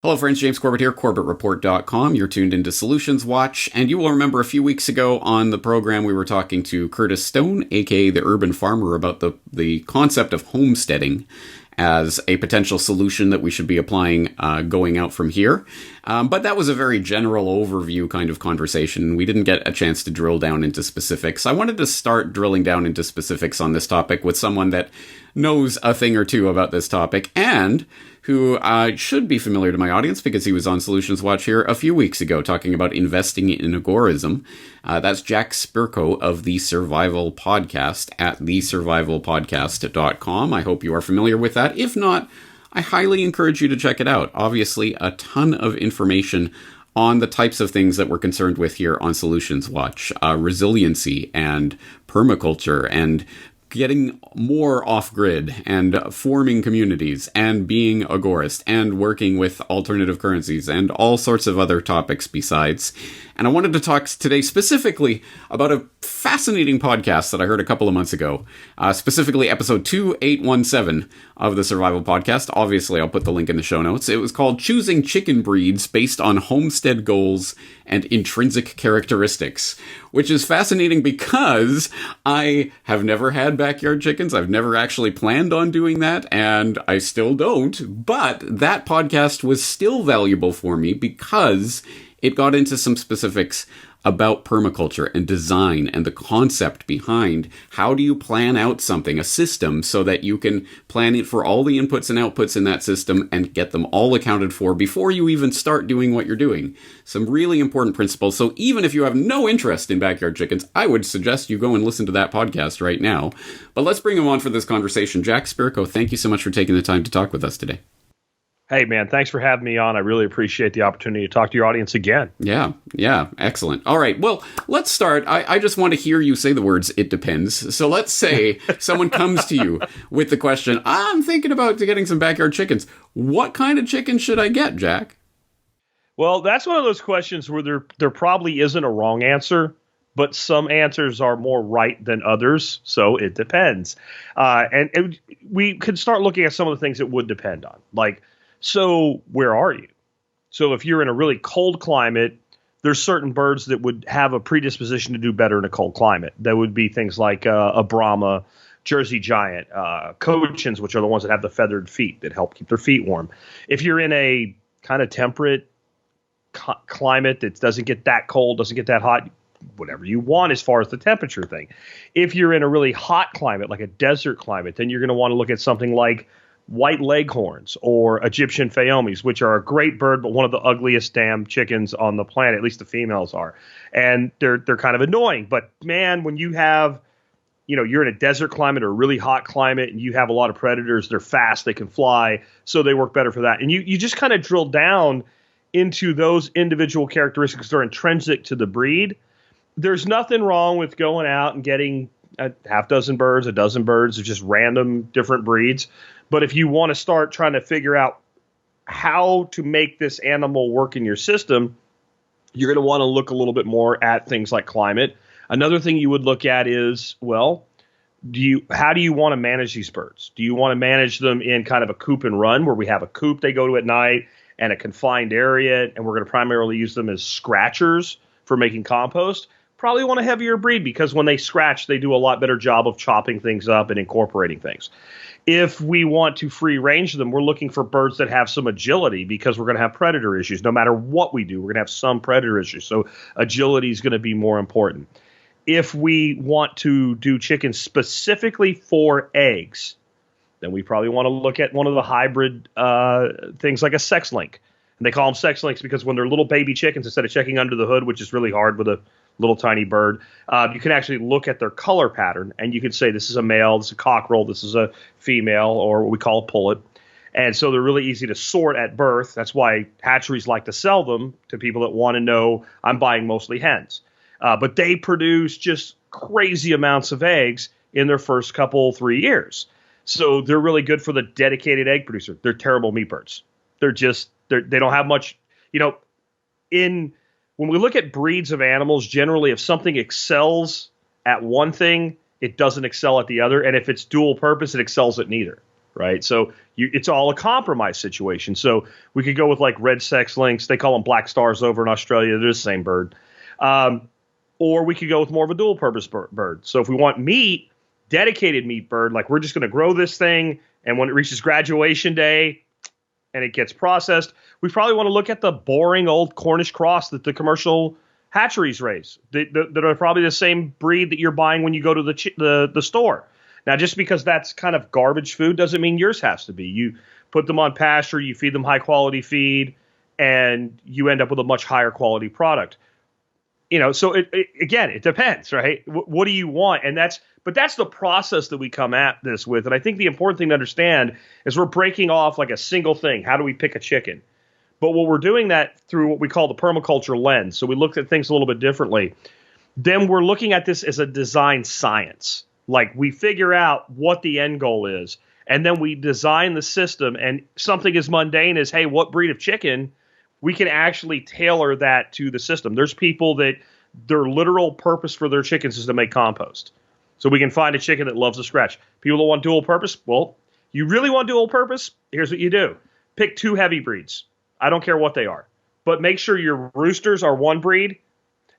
Hello friends, James Corbett here, CorbettReport.com. You're tuned into Solutions Watch, and you will remember a few weeks ago on the program we were talking to Curtis Stone, aka the Urban Farmer, about the concept of homesteading as a potential solution that we should be applying going out from here. But that was a very general overview kind of conversation. We didn't get a chance to drill down into specifics. I wanted to start drilling down into specifics on this topic with someone that knows a thing or two about this topic and who should be familiar to my audience because he was on Solutions Watch here a few weeks ago talking about investing in agorism. That's Jack Spirko of The Survival Podcast at thesurvivalpodcast.com. I hope you are familiar with that. If not, I highly encourage you to check it out. Obviously, a ton of information on the types of things that we're concerned with here on Solutions Watch. Resiliency and permaculture and getting more off-grid and forming communities and being agorist and working with alternative currencies and all sorts of other topics besides. And I wanted to talk today specifically about a fascinating podcast that I heard a couple of months ago, specifically episode 2817 of the Survival Podcast. Obviously, I'll put the link in the show notes. It was called Choosing Chicken Breeds Based on Homestead Goals and Intrinsic Characteristics, which is fascinating because I have never had backyard chickens. I've never actually planned on doing that, and I still don't. But that podcast was still valuable for me because it got into some specifics about permaculture and design and the concept behind how do you plan out something, a system, so that you can plan it for all the inputs and outputs in that system and get them all accounted for before you even start doing what you're doing. Some really important principles. So even if you have no interest in backyard chickens, I would suggest you go and listen to that podcast right now. But let's bring him on for this conversation. Jack Spirko, thank you so much for taking the time to talk with us today. Hey, man, thanks for having me on. I really appreciate the opportunity to talk to your audience again. Yeah, excellent. All right, well, let's start. I just want to hear you say the words, it depends. So let's say someone comes to you with the question, I'm thinking about getting some backyard chickens. What kind of chicken should I get, Jack? Well, that's one of those questions where there probably isn't a wrong answer, but some answers are more right than others, so it depends. And we could start looking at some of the things it would depend on, like, so where are you? So if you're in a really cold climate, there's certain birds that would have a predisposition to do better in a cold climate. That would be things like a Brahma, Jersey Giant, Cochins, which are the ones that have the feathered feet that help keep their feet warm. If you're in a kind of temperate climate that doesn't get that cold, doesn't get that hot, whatever you want as far as the temperature thing. If you're in a really hot climate, like a desert climate, then you're going to want to look at something like white leghorns or Egyptian Fayomis, which are a great bird, but one of the ugliest damn chickens on the planet. At least the females are. And they're kind of annoying. But man, when you have, you're in a desert climate or a really hot climate and you have a lot of predators, they're fast, they can fly, so they work better for that. And you just kind of drill down into those individual characteristics that are intrinsic to the breed. There's nothing wrong with going out and getting a half dozen birds, a dozen birds of just random different breeds. But if you want to start trying to figure out how to make this animal work in your system, you're going to want to look a little bit more at things like climate. Another thing you would look at is, well, how do you want to manage these birds? Do you want to manage them in kind of a coop and run where we have a coop they go to at night and a confined area, and we're going to primarily use them as scratchers for making compost? Probably want a heavier breed because when they scratch, they do a lot better job of chopping things up and incorporating things. If we want to free range them, we're looking for birds that have some agility because we're going to have predator issues. No matter what we do, we're going to have some predator issues. So agility is going to be more important. If we want to do chickens specifically for eggs, then we probably want to look at one of the hybrid things like a sex link. And they call them sex links because when they're little baby chickens, instead of checking under the hood, which is really hard with a little tiny bird, you can actually look at their color pattern and you can say this is a male, this is a cockerel, this is a female, or what we call a pullet. And so they're really easy to sort at birth. That's why hatcheries like to sell them to people that want to know I'm buying mostly hens. But they produce just crazy amounts of eggs in their first 3 years. So they're really good for the dedicated egg producer. They're terrible meat birds. They don't have much, when we look at breeds of animals, generally if something excels at one thing, it doesn't excel at the other. And if it's dual purpose, it excels at neither, right? So it's all a compromise situation. So we could go with like red sex lynx. They call them black stars over in Australia. They're the same bird. Or we could go with more of a dual purpose bird. So if we want meat, dedicated meat bird, like we're just going to grow this thing, and when it reaches graduation day and it gets processed, we probably want to look at the boring old Cornish cross that the commercial hatcheries raise that are probably the same breed that you're buying when you go to the store. Now, just because that's kind of garbage food doesn't mean yours has to be. You put them on pasture, you feed them high quality feed, and you end up with a much higher quality product. So again, it depends, right? What do you want? But that's the process that we come at this with. And I think the important thing to understand is we're breaking off like a single thing. How do we pick a chicken? But what we're doing that through what we call the permaculture lens. So we look at things a little bit differently. Then we're looking at this as a design science. Like we figure out what the end goal is, and then we design the system. And something as mundane as, hey, what breed of chicken? We can actually tailor that to the system. There's people that their literal purpose for their chickens is to make compost. So we can find a chicken that loves to scratch. People that want dual purpose, well, you really want dual purpose? Here's what you do. Pick 2 heavy breeds. I don't care what they are. But make sure your roosters are one breed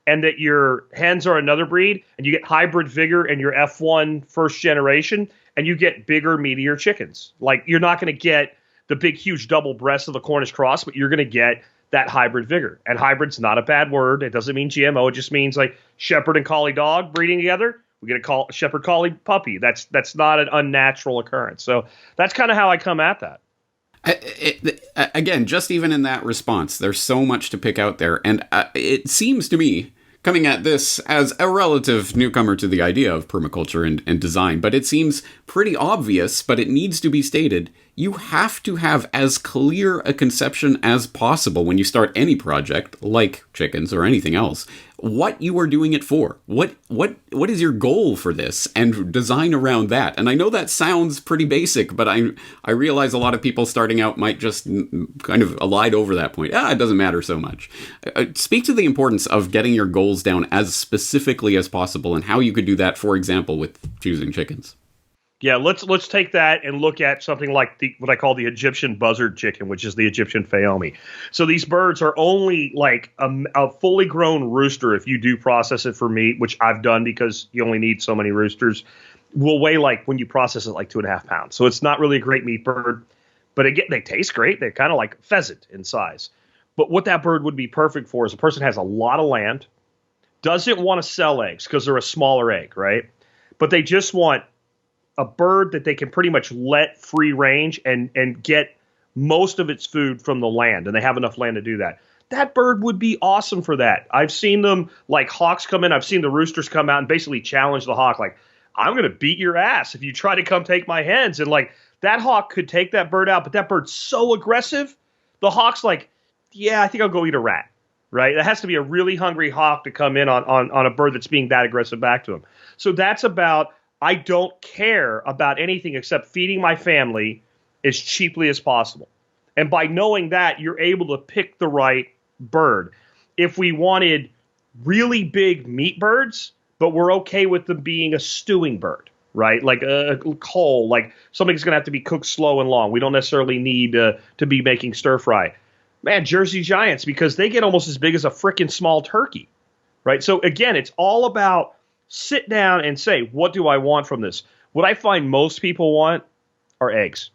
and that your hens are another breed, and you get hybrid vigor and your F1 first generation, and you get bigger, meatier chickens. Like you're not going to get the big, huge double breasts of the Cornish cross, but you're going to get that hybrid vigor. And hybrid's not a bad word. It doesn't mean GMO. It just means like shepherd and collie dog breeding together. We get a shepherd collie puppy. That's not an unnatural occurrence. So that's kind of how I come at that. Again, just even in that response, there's so much to pick out there. And it seems to me, coming at this as a relative newcomer to the idea of permaculture and design, but it seems pretty obvious, but it needs to be stated. You have to have as clear a conception as possible when you start any project, like chickens or anything else, what you are doing it for. What is your goal for this, and design around that. And I know that sounds pretty basic, but I realize a lot of people starting out might just kind of elide over that point. It doesn't matter so much. Speak to the importance of getting your goals down as specifically as possible, and how you could do that, for example, with choosing chickens. Yeah, let's take that and look at something like what I call the Egyptian buzzard chicken, which is the Egyptian Fayoumi. So these birds are only like a fully grown rooster, if you do process it for meat, which I've done because you only need so many roosters, will weigh like, when you process it, like 2.5 pounds. So it's not really a great meat bird, but again, they taste great. They're kind of like pheasant in size. But what that bird would be perfect for is a person has a lot of land, doesn't want to sell eggs because they're a smaller egg, right? But they just want a bird that they can pretty much let free range and get most of its food from the land, and they have enough land to do that. That bird would be awesome for that. I've seen them, like hawks come in. I've seen the roosters come out and basically challenge the hawk, like, I'm going to beat your ass if you try to come take my hens. And like that hawk could take that bird out, but that bird's so aggressive. The hawk's like, yeah, I think I'll go eat a rat, right? It has to be a really hungry hawk to come in on a bird that's being that aggressive back to him. So that's about, I don't care about anything except feeding my family as cheaply as possible. And by knowing that, you're able to pick the right bird. If we wanted really big meat birds, but we're okay with them being a stewing bird, right? Like a coal, like something's going to have to be cooked slow and long. We don't necessarily need to be making stir fry. Man, Jersey Giants, because they get almost as big as a frickin' small turkey, right? So again, it's all about sit down and say, what do I want from this? What I find most people want are eggs.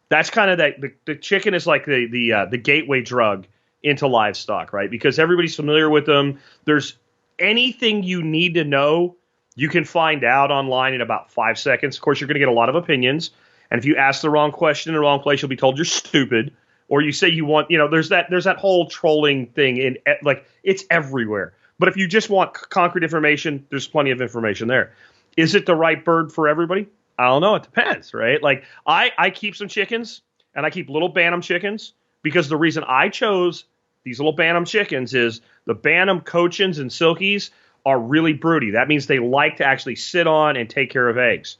That's kind of the chicken is like the gateway drug into livestock, right? Because everybody's familiar with them. There's anything you need to know, you can find out online in about 5 seconds. Of course, you're going to get a lot of opinions. And if you ask the wrong question in the wrong place, you'll be told you're stupid. Or you say you want, there's that whole trolling thing in like it's everywhere. But if you just want concrete information, there's plenty of information there. Is it the right bird for everybody? I don't know. It depends, right? Like I keep some chickens, and I keep little Bantam chickens, because the reason I chose these little Bantam chickens is the Bantam Cochins and Silkies are really broody. That means they like to actually sit on and take care of eggs.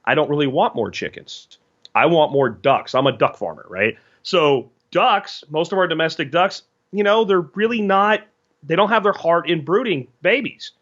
I don't really want more chickens. I want more ducks. I'm a duck farmer, right? So ducks, most of our domestic ducks, they're really not, they don't have their heart in brooding babies.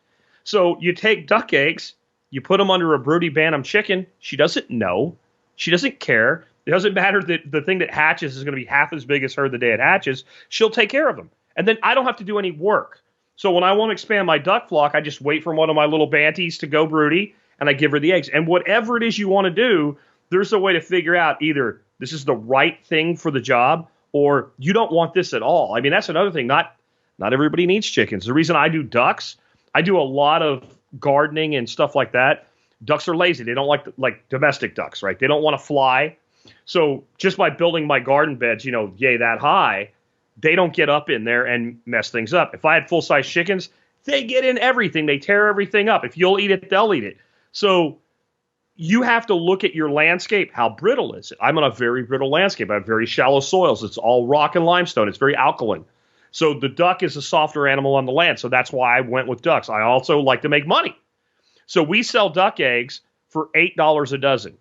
So you take duck eggs, you put them under a broody Bantam chicken. She doesn't know. She doesn't care. It doesn't matter that the thing that hatches is going to be half as big as her the day it hatches. She'll take care of them. And then I don't have to do any work. So when I want to expand my duck flock, I just wait for one of my little banties to go broody, and I give her the eggs. And whatever it is you want to do, there's a way to figure out either this is the right thing for the job or you don't want this at all. I mean, that's another thing. Not everybody needs chickens. The reason I do ducks, I do a lot of gardening and stuff like that. Ducks are lazy. They don't like domestic ducks, right? They don't want to fly. So just by building my garden beds, yay, that high, they don't get up in there and mess things up. If I had full-size chickens, they get in everything. They tear everything up. If you'll eat it, they'll eat it. So you have to look at your landscape. How brittle is it? I'm on a very brittle landscape. I have very shallow soils. It's all rock and limestone. It's very alkaline. So the duck is a softer animal on the land. So that's why I went with ducks. I also like to make money. So we sell duck eggs for $8 a dozen.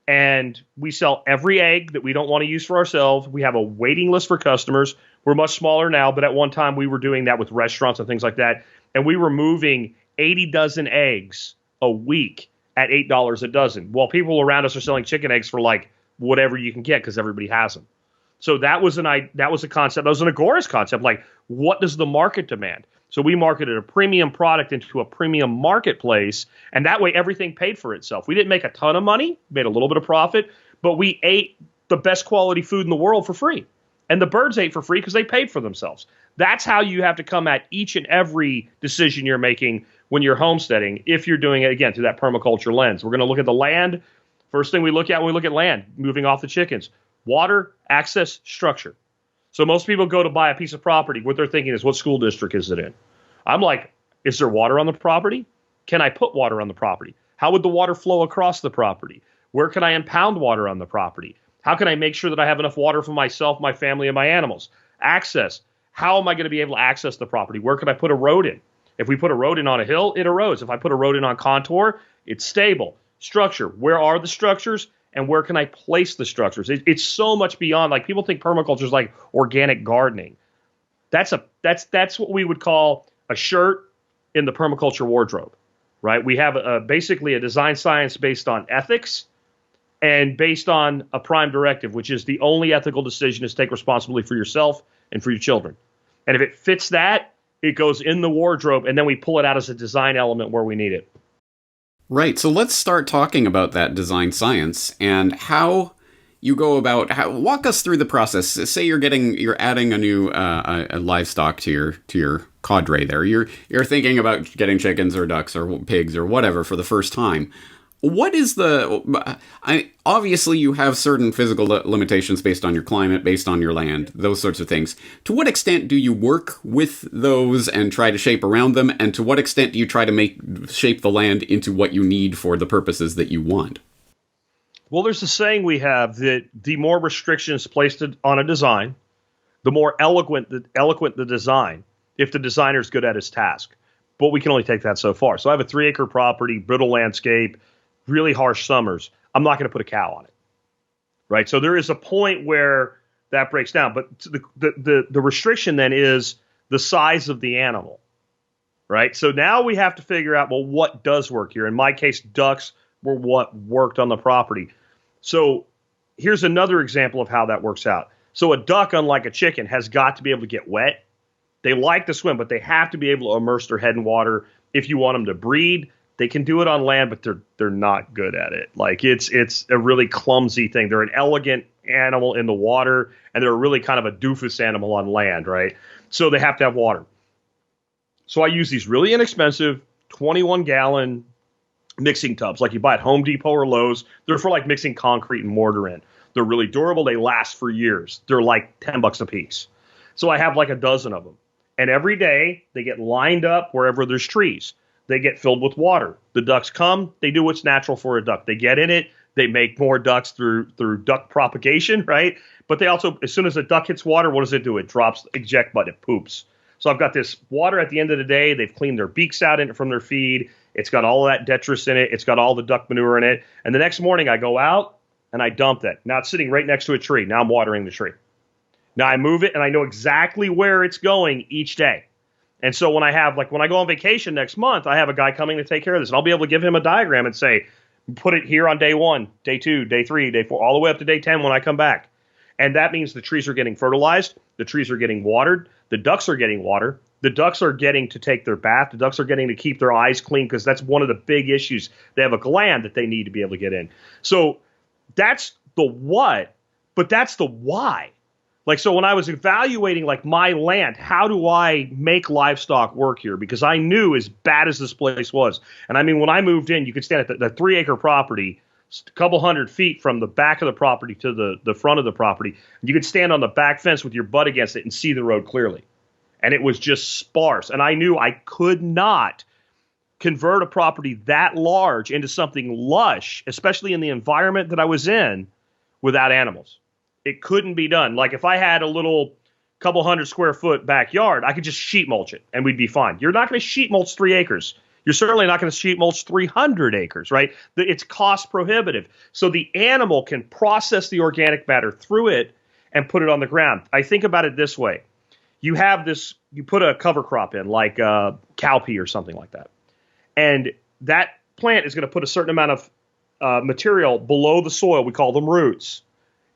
And we sell every egg that we don't want to use for ourselves. We have a waiting list for customers. We're much smaller now, but at one time we were doing that with restaurants and things like that. And we were moving 80 dozen eggs a week at $8 a dozen. While people around us are selling chicken eggs for like whatever you can get because everybody has them. So that was a concept. That was an Agorist concept. Like, what does the market demand? So we marketed a premium product into a premium marketplace, and that way everything paid for itself. We didn't make a ton of money, made a little bit of profit, but we ate the best quality food in the world for free. And the birds ate for free because they paid for themselves. That's how you have to come at each and every decision you're making when you're homesteading, if you're doing it, again, through that permaculture lens. We're going to look at the land. First thing we look at when we look at land, moving off the chickens, water, access, structure. So most people go to buy a piece of property. What they're thinking is, what school district is it in? I'm like, is there water on the property? Can I put water on the property? How would the water flow across the property? Where can I impound water on the property? How can I make sure that I have enough water for myself, my family, and my animals? Access. How am I going to be able to access the property? Where can I put a road in? If we put a road in on a hill, it erodes. If I put a road in on contour, it's stable. Structure. Where are the structures? And where can I place the structures? It's so much beyond, like, people think permaculture is like organic gardening. That's what we would call a shirt in the permaculture wardrobe, right? We have basically a design science based on ethics and based on a prime directive, which is the only ethical decision is take responsibility for yourself and for your children. And if it fits that, it goes in the wardrobe, and then we pull it out as a design element where we need it. Right. So let's start talking about that design science and how you go about. Walk us through the process. Say you're adding a new a livestock to your cadre there. You're thinking about getting chickens or ducks or pigs or whatever for the first time. What is obviously you have certain physical limitations based on your climate, based on your land, those sorts of things. To what extent do you work with those and try to shape around them? And to what extent do you try to shape the land into what you need for the purposes that you want? Well, there's a saying we have that the more restrictions placed on a design, the more eloquent the design, if the designer's good at his task. But we can only take that so far. So I have a 3-acre property, brittle landscape, really harsh summers. I'm not going to put a cow on it, right? So there is a point where that breaks down. But the restriction then is the size of the animal, right? So now we have to figure out, well, what does work here? In my case, ducks were what worked on the property. So here's another example of how that works out. So a duck, unlike a chicken, has got to be able to get wet. They like to swim, but they have to be able to immerse their head in water. If you want them to breed, they can do it on land, but they're not good at it. Like, it's a really clumsy thing. They're an elegant animal in the water, and they're really kind of a doofus animal on land, right? So they have to have water. So I use these really inexpensive 21-gallon mixing tubs, like you buy at Home Depot or Lowe's. They're for like mixing concrete and mortar in. They're really durable. They last for years. They're like $10 a piece. So I have like a dozen of them. And every day they get lined up wherever there's trees. They get filled with water. The ducks come. They do what's natural for a duck. They get in it. They make more ducks through duck propagation, right? But they also, as soon as a duck hits water, what does it do? It drops the eject button. It poops. So I've got this water at the end of the day. They've cleaned their beaks out in it from their feed. It's got all of that detritus in it. It's got all the duck manure in it. And the next morning I go out and I dump that. Now it's sitting right next to a tree. Now I'm watering the tree. Now I move it and I know exactly where it's going each day. And so when I go on vacation next month, I have a guy coming to take care of this. And I'll be able to give him a diagram and say, Put it here on day 1, day 2, day 3, day 4, all the way up to day 10 when I come back. And that means the trees are getting fertilized, the trees are getting watered, the ducks are getting water, the ducks are getting to take their bath, the ducks are getting to keep their eyes clean because that's one of the big issues. They have a gland that they need to be able to get in. So that's the what, but that's the why. Like, so when I was evaluating like my land, how do I make livestock work here? Because I knew as bad as this place was. And I mean, when I moved in, you could stand at the 3-acre property, a couple hundred feet from the back of the property to the front of the property. You could stand on the back fence with your butt against it and see the road clearly. And it was just sparse. And I knew I could not convert a property that large into something lush, especially in the environment that I was in, without animals. It couldn't be done. Like if I had a little couple 100-square-foot backyard, I could just sheet mulch it and we'd be fine. You're not going to sheet mulch 3 acres. You're certainly not going to sheet mulch 300 acres, right? It's cost prohibitive. So the animal can process the organic matter through it and put it on the ground. I think about it this way. You put a cover crop in, like cowpea or something like that. And that plant is going to put a certain amount of material below the soil. We call them roots.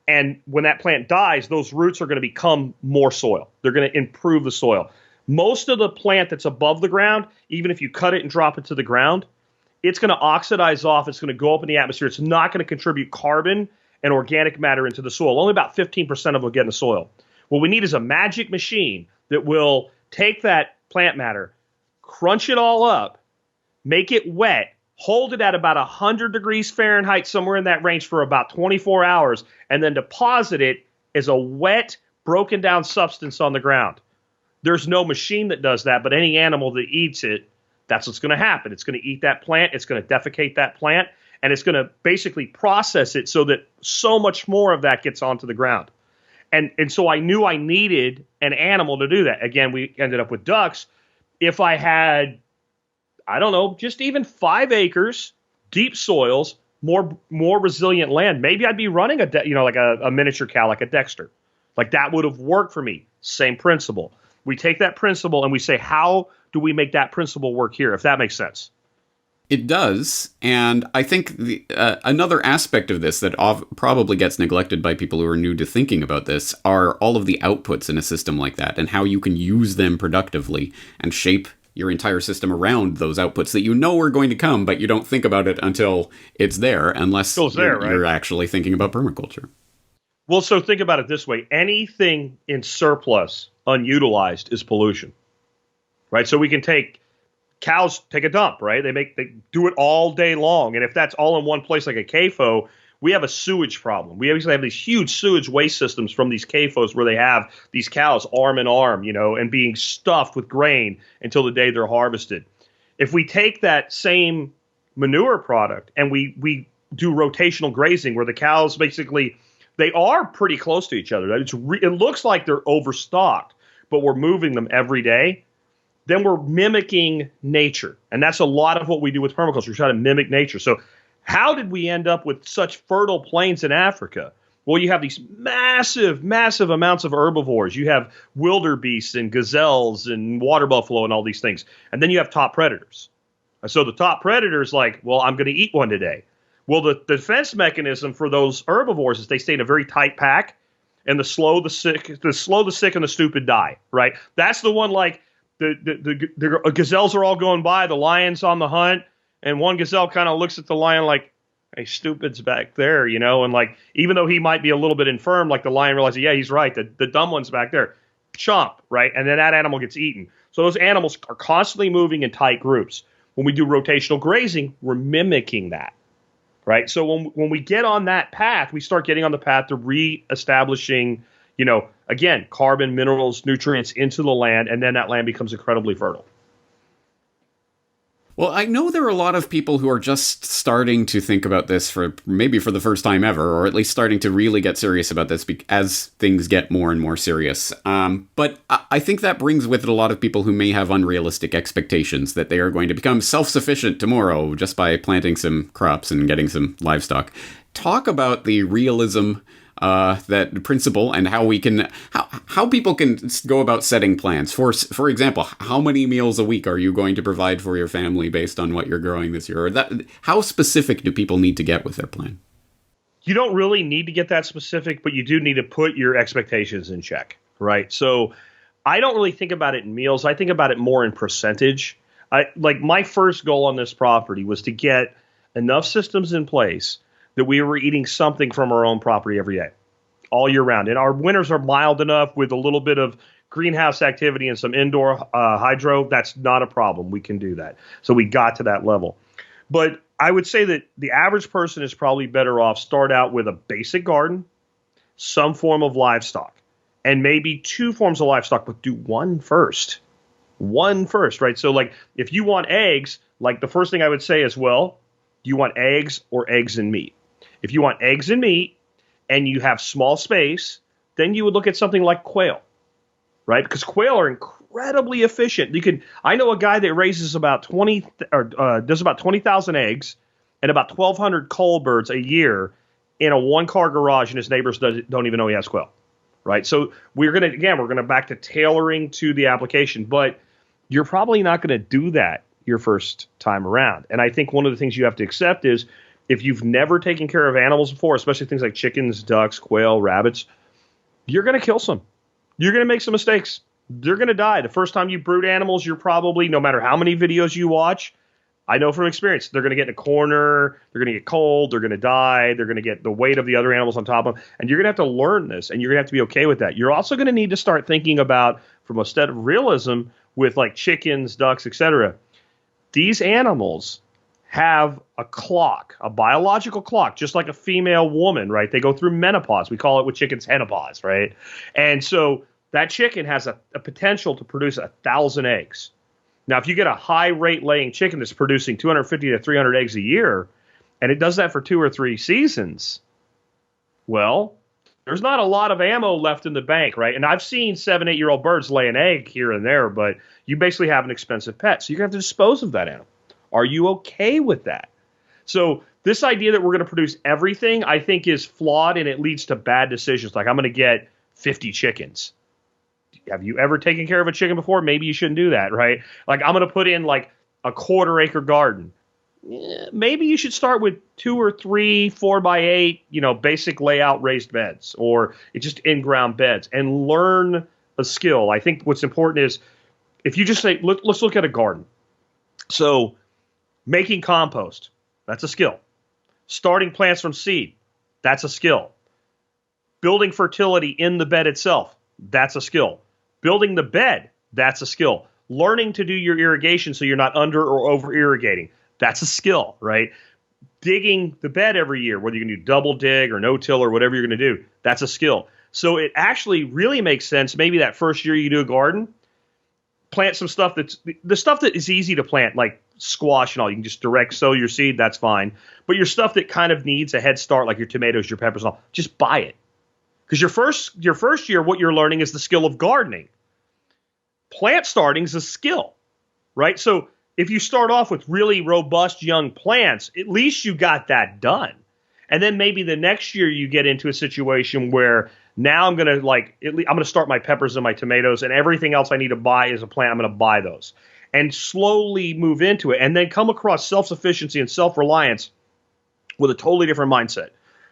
And when that plant dies, those roots are going to become more soil. They're going to improve the soil. Most of the plant that's above the ground, even if you cut it and drop it to the ground, it's going to oxidize off. It's going to go up in the atmosphere. It's not going to contribute carbon and organic matter into the soil. Only about 15% of them will get in the soil. What we need is a magic machine that will take that plant matter, crunch it all up, make it wet, hold it at about 100 degrees Fahrenheit, somewhere in that range for about 24 hours, and then deposit it as a wet, broken down substance on the ground. There's no machine that does that, but any animal that eats it, that's what's going to happen. It's going to eat that plant, it's going to defecate that plant, and it's going to basically process it so that so much more of that gets onto the ground. And so I knew I needed an animal to do that. Again, we ended up with ducks. If I had, I don't know, just even 5 acres, deep soils, more resilient land, maybe I'd be running like a miniature cow, like a Dexter. Like that would have worked for me. Same principle. We take that principle and we say, how do we make that principle work here? If that makes sense. It does, and I think another aspect of this that probably gets neglected by people who are new to thinking about this are all of the outputs in a system like that, and how you can use them productively and shape your entire system around those outputs that you know are going to come, but you don't think about it until it's there, unless you're actually thinking about permaculture. Well, so think about it this way. Anything in surplus, unutilized, is pollution, right? So we can take cows take a dump, right? They do it all day long. And if that's all in one place like a CAFO, we have a sewage problem. We obviously have these huge sewage waste systems from these CAFOs where they have these cows arm in arm, and being stuffed with grain until the day they're harvested. If we take that same manure product and we do rotational grazing where the cows basically, they are pretty close to each other. It looks like they're overstocked, but we're moving them every day. Then we're mimicking nature. And that's a lot of what we do with permaculture. We try to mimic nature. So how did we end up with such fertile plains in Africa? Well, you have these massive, massive amounts of herbivores. You have wildebeests and gazelles and water buffalo and all these things. And then you have top predators. So the top predator is like, well, I'm going to eat one today. Well, the defense mechanism for those herbivores is they stay in a very tight pack, and the slow, the sick, and the stupid die, right? That's the one like, the gazelles are all going by, the lion's on the hunt, and one gazelle kind of looks at the lion like, hey, stupid's back there, and like, even though he might be a little bit infirm, like the lion realizes, yeah, he's right, the dumb one's back there. Chomp, right? And then that animal gets eaten. So those animals are constantly moving in tight groups. When we do rotational grazing, we're mimicking that, right? So when we get on that path, we start getting on the path to reestablishing again, carbon, minerals, nutrients into the land, and then that land becomes incredibly fertile. Well, I know there are a lot of people who are just starting to think about this for the first time ever, or at least starting to really get serious about this as things get more and more serious. But I think that brings with it a lot of people who may have unrealistic expectations that they are going to become self-sufficient tomorrow just by planting some crops and getting some livestock. Talk about the realism that principle and how we can how people can go about setting plans. For example, how many meals a week are you going to provide for your family based on what you're growing this year? Or how specific do people need to get with their plan? You don't really need to get that specific, but you do need to put your expectations in check, right? So I don't really think about it in meals. I think about it more in percentage. Like my first goal on this property was to get enough systems in place that we were eating something from our own property every day, all year round. And our winters are mild enough with a little bit of greenhouse activity and some indoor hydro. That's not a problem. We can do that. So we got to that level. But I would say that the average person is probably better off start out with a basic garden, some form of livestock, and maybe two forms of livestock, but do one first. One first, right? So like if you want eggs, like the first thing I would say is, well, do you want eggs or eggs and meat? If you want eggs and meat and you have small space, then you would look at something like quail, right? Because quail are incredibly efficient. I know a guy that raises about does about 20,000 eggs and about 1,200 coal birds a year in a one-car garage, and his neighbors don't even know he has quail, right? So we're gonna back to tailoring to the application, but you're probably not going to do that your first time around. And I think one of the things you have to accept is if you've never taken care of animals before, especially things like chickens, ducks, quail, rabbits, you're going to kill some. You're going to make some mistakes. They're going to die. The first time you brood animals, you're probably, no matter how many videos you watch, I know from experience, they're going to get in a corner, they're going to get cold, they're going to die, they're going to get the weight of the other animals on top of them, and you're going to have to learn this, and you're going to have to be okay with that. You're also going to need to start thinking about, from a set of realism, with like chickens, ducks, etc. These animals have a clock, a biological clock, just like a female woman, right? They go through menopause. We call it with chickens henopause, right? And so that chicken has a potential to produce 1,000 eggs. Now, if you get a high rate laying chicken that's producing 250 to 300 eggs a year, and it does that for 2 or 3 seasons, well, there's not a lot of ammo left in the bank, right? And I've seen 7, 8-year-old birds lay an egg here and there, but you basically have an expensive pet. So you're going to have to dispose of that animal. Are you okay with that? So this idea that we're going to produce everything, I think, is flawed, and it leads to bad decisions. Like, I'm going to get 50 chickens. Have you ever taken care of a chicken before? Maybe you shouldn't do that, right? Like, I'm going to put in like a 1/4 acre garden. Maybe you should start with 2 or 3 4x8, basic layout raised beds, or just in-ground beds, and learn a skill. I think what's important is if you just say, let's look at a garden. So making compost, that's a skill. Starting plants from seed, that's a skill. Building fertility in the bed itself, that's a skill. Building the bed, that's a skill. Learning to do your irrigation so you're not under or over irrigating, that's a skill, right? Digging the bed every year, whether you're going to do double dig or no-till or whatever you're going to do, that's a skill. So it actually really makes sense. Maybe that first year you do a garden, plant some stuff the stuff that is easy to plant, like squash and all. You can just direct sow your seed, that's fine. But your stuff that kind of needs a head start, like your tomatoes, your peppers, and all, just buy it. Because your first year, what you're learning is the skill of gardening. Plant starting is a skill, right? So if you start off with really robust young plants, at least you got that done. And then maybe the next year you get into a situation where now I'm going to start my peppers and my tomatoes, and everything else I need to buy is a plant. I'm going to buy those and slowly move into it, and then come across self-sufficiency and self-reliance with a totally different mindset.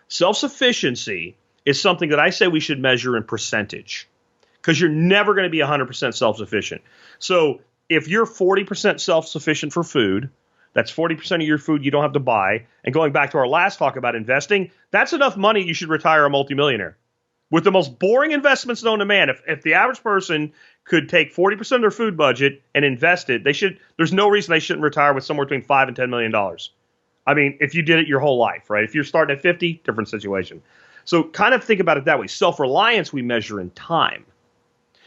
Self-sufficiency is something that I say we should measure in percentage, because you're never going to be 100% self-sufficient. So if you're 40% self-sufficient for food, that's 40% of your food you don't have to buy. And going back to our last talk about investing, that's enough money you should retire a multimillionaire. With the most boring investments known to man, if the average person could take 40% of their food budget and invest it, there's no reason they shouldn't retire with somewhere between $5 and $10 million. I mean, if you did it your whole life, right? If you're starting at 50, different situation. So kind of think about it that way. Self-reliance we measure in time.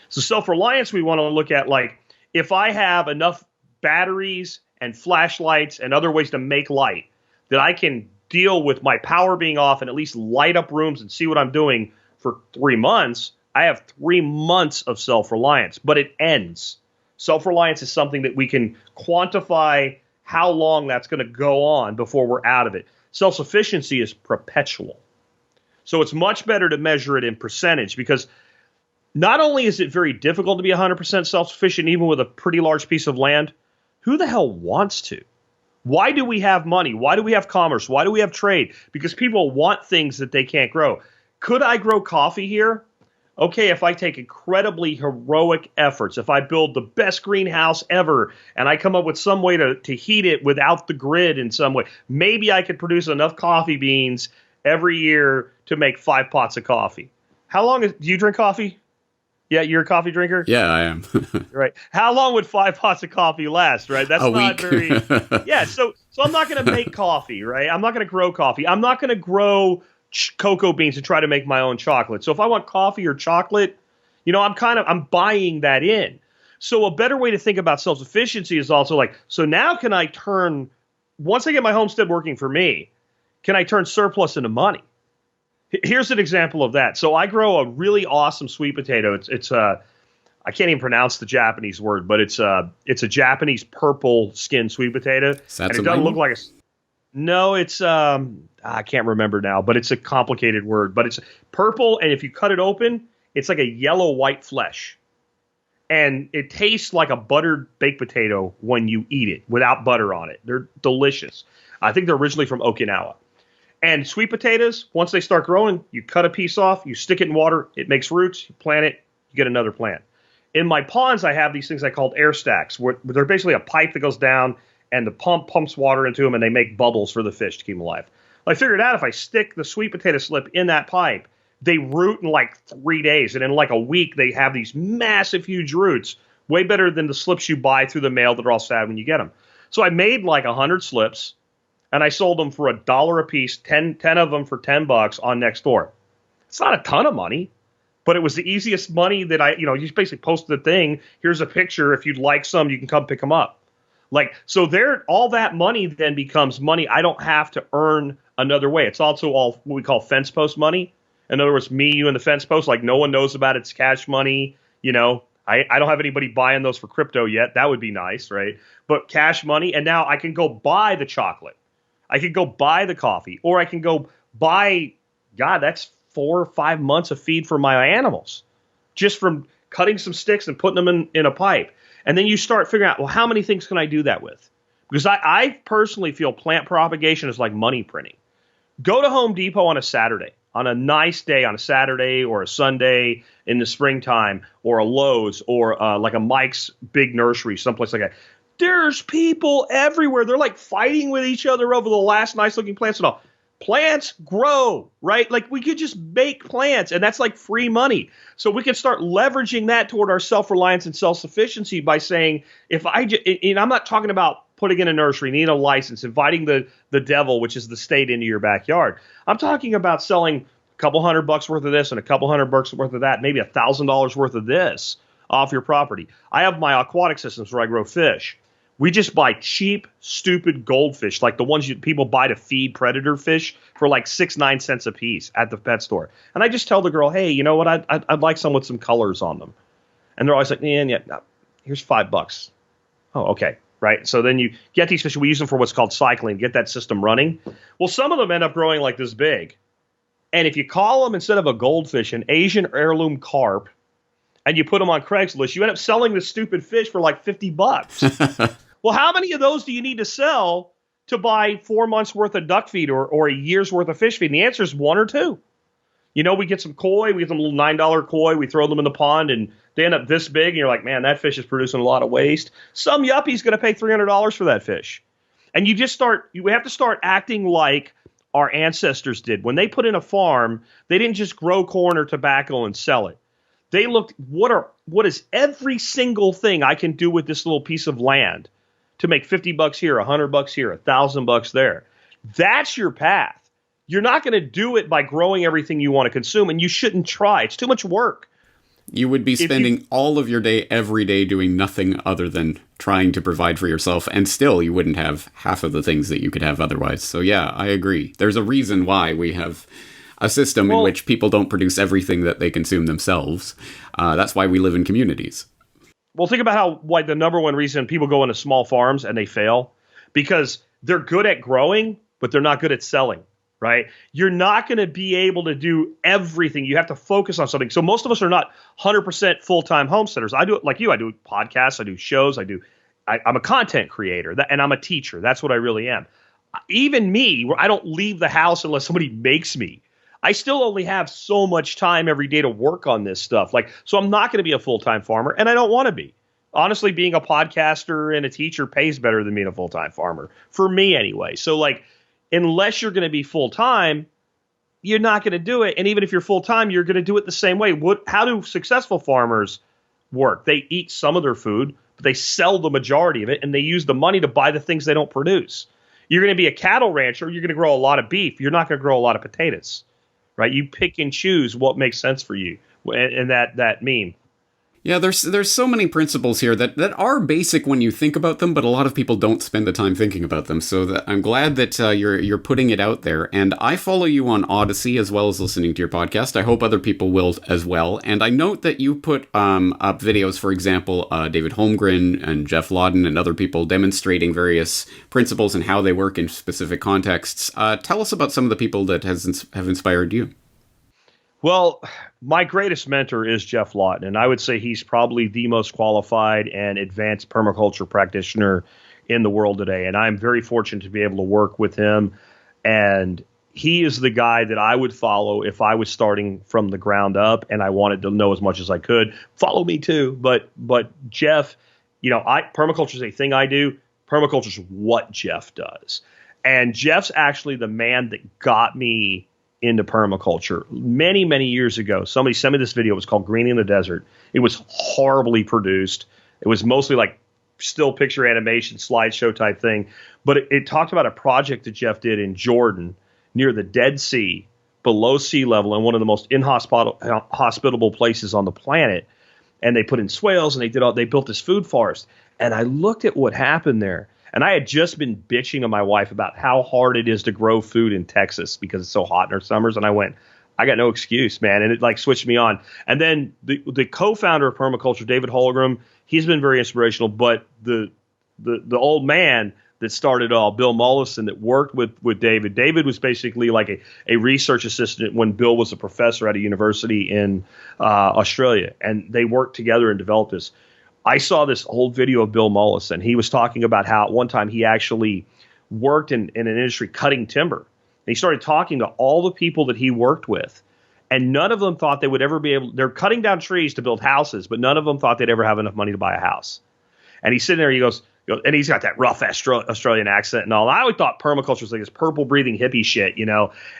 So self-reliance we want to look at, like, if I have enough batteries and flashlights and other ways to make light that I can deal with my power being off and at least light up rooms and see what I'm doing for 3 months, I have 3 months of self-reliance, but it ends. Self-reliance is something that we can quantify how long that's going to go on before we're out of it. Self-sufficiency is perpetual. So it's much better to measure it in percentage, because not only is it very difficult to be 100% self-sufficient, even with a pretty large piece of land, who the hell wants to? Why do we have money? Why do we have commerce? Why do we have trade? Because people want things that they can't grow. Could I grow coffee here? Okay, if I take incredibly heroic efforts, if I build the best greenhouse ever, and I come up with some way to heat it without the grid in some way, maybe I could produce enough coffee beans every year to make 5 pots of coffee. Do you drink coffee? Yeah, you're a coffee drinker? Yeah, I am. Right. How long would 5 pots of coffee last, right? That's a not week. very... Yeah, so I'm not going to make coffee, right? I'm not going to grow coffee. I'm not going to grow cocoa beans to try to make my own chocolate. So if I want coffee or chocolate, I'm buying that in. So a better way to think about self-sufficiency is also like, so now once I get my homestead working for me, can I turn surplus into money? Here's an example of that. So I grow a really awesome sweet potato. It's I can't even pronounce the Japanese word, but it's a Japanese purple skin sweet potato. And it doesn't look like no, it's I can't remember now, but it's a complicated word. But it's purple, and if you cut it open, it's like a yellow-white flesh. And it tastes like a buttered baked potato when you eat it without butter on it. They're delicious. I think they're originally from Okinawa. And sweet potatoes, once they start growing, you cut a piece off, you stick it in water, it makes roots, you plant it, you get another plant. In my ponds, I have these things I call air stacks, where they're basically a pipe that goes down, and the pump pumps water into them, and they make bubbles for the fish to keep them alive. Well, I figured out if I stick the sweet potato slip in that pipe, they root in like 3 days, and in like a week, they have these massive, huge roots, way better than the slips you buy through the mail that are all sad when you get them. So I made like 100 slips, and I sold them for $1 a piece, 10 of them for $10 on Nextdoor. It's not a ton of money, but it was the easiest money that you just basically posted the thing. Here's a picture. If you'd like some, you can come pick them up. So all that money then becomes money I don't have to earn another way. It's also all what we call fence post money. In other words, me, you, and the fence post, like no one knows about it. It's cash money. I don't have anybody buying those for crypto yet. That would be nice, right? But cash money, and now I can go buy the chocolate. I could go buy the coffee, or I can go buy, that's 4 or 5 months of feed for my animals, just from cutting some sticks and putting them in a pipe. And then you start figuring out, well, how many things can I do that with? Because I personally feel plant propagation is like money printing. Go to Home Depot on a Saturday, on a nice day, on a Saturday or a Sunday in the springtime, or a Lowe's, or like a Mike's Big Nursery, someplace like that. There's people everywhere. They're like fighting with each other over the last nice looking plants and all. Plants grow, right? Like we could just make plants, and that's like free money. So we can start leveraging that toward our self-reliance and self-sufficiency by saying, I'm not talking about putting in a nursery, needing a license, inviting the devil, which is the state, into your backyard. I'm talking about selling a couple $100 worth of this and a couple $100 worth of that, maybe $1,000 worth of this off your property. I have my aquatic systems where I grow fish. We just buy cheap, stupid goldfish, like the ones people buy to feed predator fish, for like 9 cents a piece at the pet store. And I just tell the girl, hey, you know what? I'd like some with some colors on them. And they're always like, no, here's $5. Oh, okay. Right. So then you get these fish. We use them for what's called cycling, get that system running. Well, some of them end up growing like this big. And if you call them, instead of a goldfish, an Asian heirloom carp, and you put them on Craigslist, you end up selling this stupid fish for like $50. Well, how many of those do you need to sell to buy 4 months worth of duck feed or a year's worth of fish feed? And the answer is 1 or 2. We get some koi, we get some little $9 koi, we throw them in the pond, and they end up this big, and you're like, man, that fish is producing a lot of waste. Some yuppie's going to pay $300 for that fish. And you have to start acting like our ancestors did. When they put in a farm, they didn't just grow corn or tobacco and sell it. They looked, what is every single thing I can do with this little piece of land to make $50 here, $100 here, $1,000 there? That's your path. You're not going to do it by growing everything you want to consume, and you shouldn't try. It's too much work. You would be spending all of your day, every day, doing nothing other than trying to provide for yourself, and still you wouldn't have half of the things that you could have otherwise. So yeah, I agree. There's a reason why we have a system in which people don't produce everything that they consume themselves. That's why we live in communities. Well, think about why the number one reason people go into small farms and they fail, because they're good at growing, but they're not good at selling, right? You're not going to be able to do everything. You have to focus on something. So most of us are not 100% full-time homesteaders. I do it like you. I do podcasts. I do shows. I'm a content creator, and I'm a teacher. That's what I really am. Even me, where I don't leave the house unless somebody makes me. I still only have so much time every day to work on this stuff. So I'm not going to be a full-time farmer, and I don't want to be. Honestly, being a podcaster and a teacher pays better than being a full-time farmer, for me anyway. So unless you're going to be full-time, you're not going to do it. And even if you're full-time, you're going to do it the same way. How do successful farmers work? They eat some of their food, but they sell the majority of it, and they use the money to buy the things they don't produce. You're going to be a cattle rancher. You're going to grow a lot of beef. You're not going to grow a lot of potatoes, right? You pick and choose what makes sense for you. And that meme. Yeah, there's so many principles here that are basic when you think about them, but a lot of people don't spend the time thinking about them. So I'm glad that you're putting it out there. And I follow you on Odyssey as well as listening to your podcast. I hope other people will as well. And I note that you put up videos, for example, David Holmgren and Jeff Lawden and other people demonstrating various principles and how they work in specific contexts. Tell us about some of the people that have inspired you. Well, my greatest mentor is Jeff Lawton, and I would say he's probably the most qualified and advanced permaculture practitioner in the world today. And I'm very fortunate to be able to work with him. And he is the guy that I would follow if I was starting from the ground up and I wanted to know as much as I could. Follow me too. But Jeff, permaculture is a thing I do. Permaculture is what Jeff does. And Jeff's actually the man that got me into permaculture many, many years ago. Somebody sent me this video. It was called Greening the Desert. It was horribly produced. It was mostly like still picture animation, slideshow type thing. But it talked about a project that Jeff did in Jordan near the Dead Sea, below sea level, in one of the most inhospitable places on the planet. And they put in swales and they built this food forest. And I looked at what happened there. And I had just been bitching to my wife about how hard it is to grow food in Texas because it's so hot in our summers. And I went, I got no excuse, man. And it switched me on. And then the co-founder of permaculture, David Holmgren, he's been very inspirational. But the old man that started it all, Bill Mollison, that worked with David. David was basically like a research assistant when Bill was a professor at a university in Australia. And they worked together and developed this. I saw this old video of Bill Mollison. He was talking about how at one time he actually worked in an industry cutting timber. And he started talking to all the people that he worked with. And none of them thought they would ever be able – they're cutting down trees to build houses, but none of them thought they'd ever have enough money to buy a house. And he's sitting there, he goes and he's got that rough Australian accent and all. I always thought permaculture was like this purple-breathing hippie shit,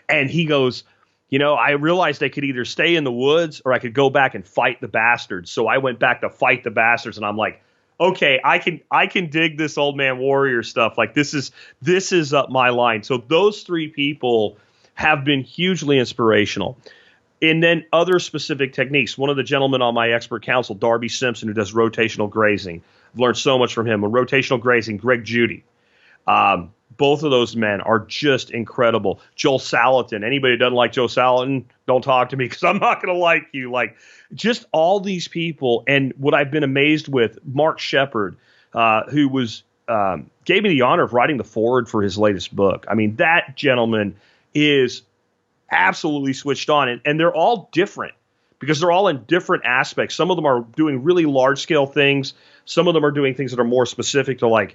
And he goes – I realized I could either stay in the woods or I could go back and fight the bastards. So I went back to fight the bastards, and I'm like, okay, I can dig this old man warrior stuff. Like this is up my line. So those three people have been hugely inspirational. And then other specific techniques. One of the gentlemen on my expert council, Darby Simpson, who does rotational grazing. I've learned so much from him. On rotational grazing, Greg Judy. Both of those men are just incredible. Joel Salatin. Anybody who doesn't like Joe Salatin, don't talk to me because I'm not going to like you. Like just all these people. And what I've been amazed with, Mark Shepard, who gave me the honor of writing the foreword for his latest book. I mean, that gentleman is absolutely switched on. And they're all different because they're all in different aspects. Some of them are doing really large scale things. Some of them are doing things that are more specific to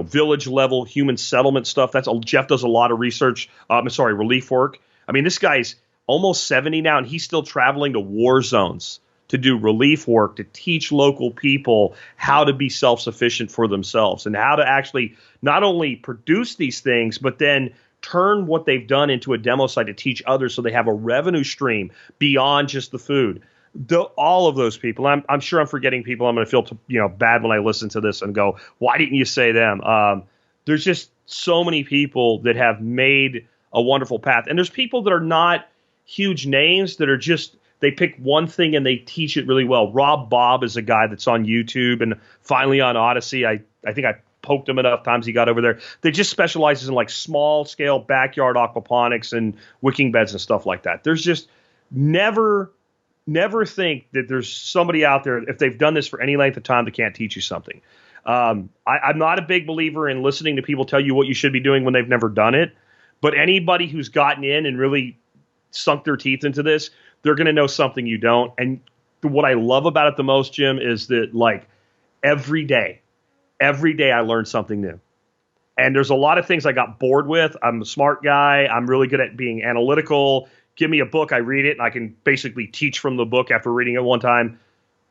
village level human settlement stuff. Jeff does a lot of research. Relief work. I mean, this guy's almost 70 now, and he's still traveling to war zones to do relief work, to teach local people how to be self-sufficient for themselves and how to actually not only produce these things, but then turn what they've done into a demo site to teach others so they have a revenue stream beyond just the food. All of those people, I'm sure I'm forgetting people. I'm going to feel bad when I listen to this and go, why didn't you say them? There's just so many people that have made a wonderful path. And there's people that are not huge names that are just, they pick one thing and they teach it really well. Rob Bob is a guy that's on YouTube and finally on Odyssey. I think I poked him enough times he got over there. They just specializes in like small scale backyard aquaponics and wicking beds and stuff like that. There's just never think that there's somebody out there, if they've done this for any length of time, that can't teach you something. I'm not a big believer in listening to people tell you what you should be doing when they've never done it. But anybody who's gotten in and really sunk their teeth into this, they're going to know something you don't. And what I love about it the most, Jim, is that like every day I learn something new. And there's a lot of things I got bored with. I'm a smart guy. I'm really good at being analytical. Give me a book, I read it, and I can basically teach from the book after reading it one time.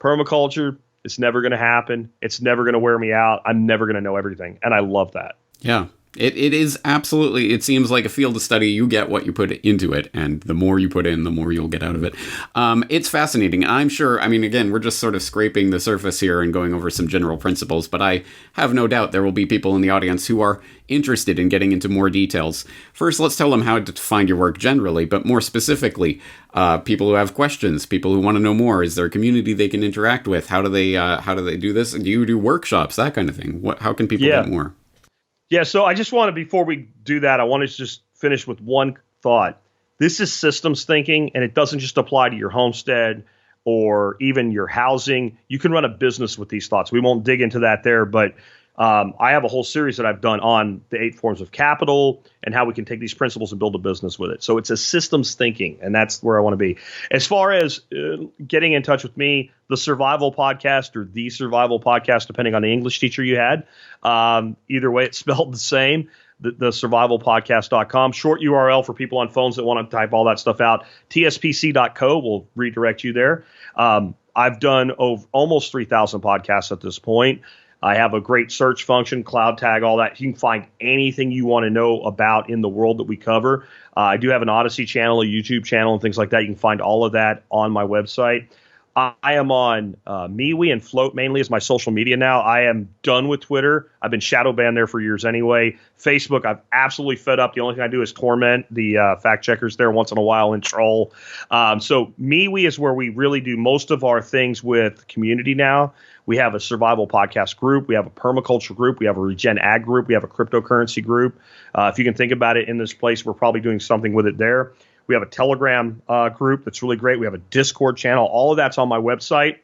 Permaculture, it's never going to happen. It's never going to wear me out. I'm never going to know everything. And I love that. Yeah. It is absolutely, it seems like a field of study. You get what you put into it, and the more you put in, the more you'll get out of it. It's fascinating. I'm sure, I mean, again, we're just sort of scraping the surface here and going over some general principles, but I have no doubt there will be people in the audience who are interested in getting into more details. First, let's tell them how to find your work generally, but more specifically, people who have questions, people who want to know more. Is there a community they can interact with? How do they do this? Do you do workshops, that kind of thing? How can people get more? Yeah, so I just want to, before we do that, I want to just finish with one thought. This is systems thinking, and it doesn't just apply to your homestead or even your housing. You can run a business with these thoughts. We won't dig into that there, but I have a whole series that I've done on the 8 forms of capital and how we can take these principles and build a business with it. So it's a systems thinking, and that's where I want to be. As far as getting in touch with me, the Survival Podcast or the Survival Podcast, depending on the English teacher you had. Either way, it's spelled the same. The survivalpodcast.com. Short URL for people on phones that want to type all that stuff out. tspc.co will redirect you there. I've done almost 3,000 podcasts at this point. I have a great search function, cloud tag, all that. You can find anything you want to know about in the world that we cover. I do have an Odyssey channel, a YouTube channel, and things like that. You can find all of that on my website. I am on MeWe and Float mainly as my social media now. I am done with Twitter. I've been shadow banned there for years anyway. Facebook, I've absolutely fed up. The only thing I do is torment the fact checkers there once in a while and troll. So MeWe is where we really do most of our things with community now. We have a survival podcast group. We have a permaculture group. We have a regen ag group. We have a cryptocurrency group. If you can think about it in this place, we're probably doing something with it there. We have a Telegram group that's really great. We have a Discord channel. All of that's on my website.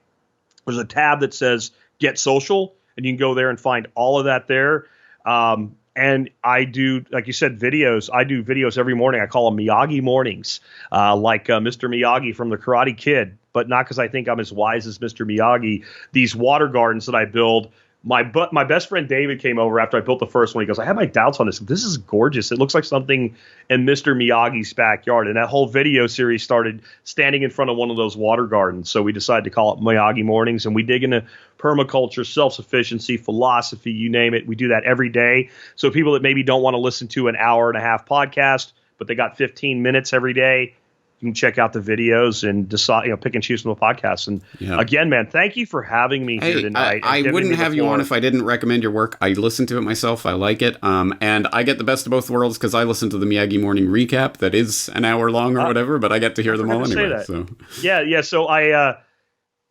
There's a tab that says Get Social, and you can go there and find all of that there. And I do, like you said, videos. I do videos every morning. I call them Miyagi mornings, like Mr. Miyagi from The Karate Kid, but not because I think I'm as wise as Mr. Miyagi. These water gardens that I build. My best friend David came over after I built the first one. He goes, I have my doubts on this. This is gorgeous. It looks like something in Mr. Miyagi's backyard. And that whole video series started standing in front of one of those water gardens. So we decided to call it Miyagi Mornings. And we dig into permaculture, self-sufficiency, philosophy, you name it. We do that every day. So people that maybe don't want to listen to an hour and a half podcast, but they got 15 minutes every day, you can check out the videos and decide, pick and choose from the podcasts. And again, man, thank you for having me here tonight. I wouldn't have you on if I didn't recommend your work. I listen to it myself. I like it. And I get the best of both worlds because I listen to the Miyagi Morning Recap that is an hour long or whatever, but I get to hear them all anyway. So. Yeah. So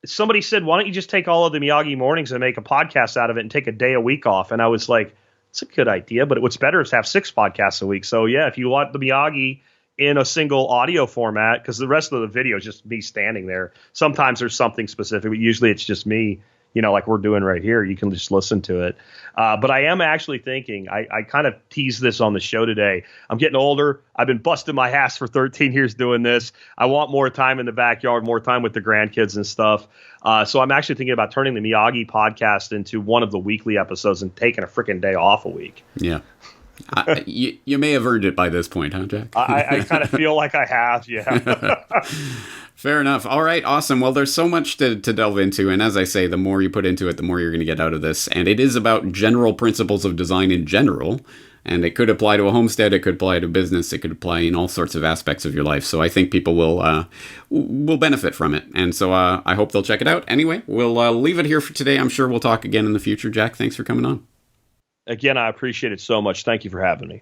somebody said, why don't you just take all of the Miyagi Mornings and make a podcast out of it and take a day a week off? And I was like, it's a good idea, but what's better is to have 6 podcasts a week. So yeah, if you want the Miyagi in a single audio format, because the rest of the video is just me standing there. Sometimes there's something specific, but usually it's just me, like we're doing right here. You can just listen to it. But I am actually thinking, I kind of teased this on the show today. I'm getting older. I've been busting my ass for 13 years doing this. I want more time in the backyard, more time with the grandkids and stuff. So I'm actually thinking about turning the Miyagi podcast into one of the weekly episodes and taking a freaking day off a week. Yeah. You may have earned it by this point, huh, Jack? I kind of feel like I have, yeah. Fair enough. All right, awesome. Well, there's so much to delve into, and as I say, the more you put into it, the more you're going to get out of this. And it is about general principles of design in general, and it could apply to a homestead, it could apply to business, it could apply in all sorts of aspects of your life. So I think people will benefit from it, and so I hope they'll check it out. Anyway, we'll leave it here for today. I'm sure we'll talk again in the future. Jack, thanks for coming on. Again, I appreciate it so much. Thank you for having me.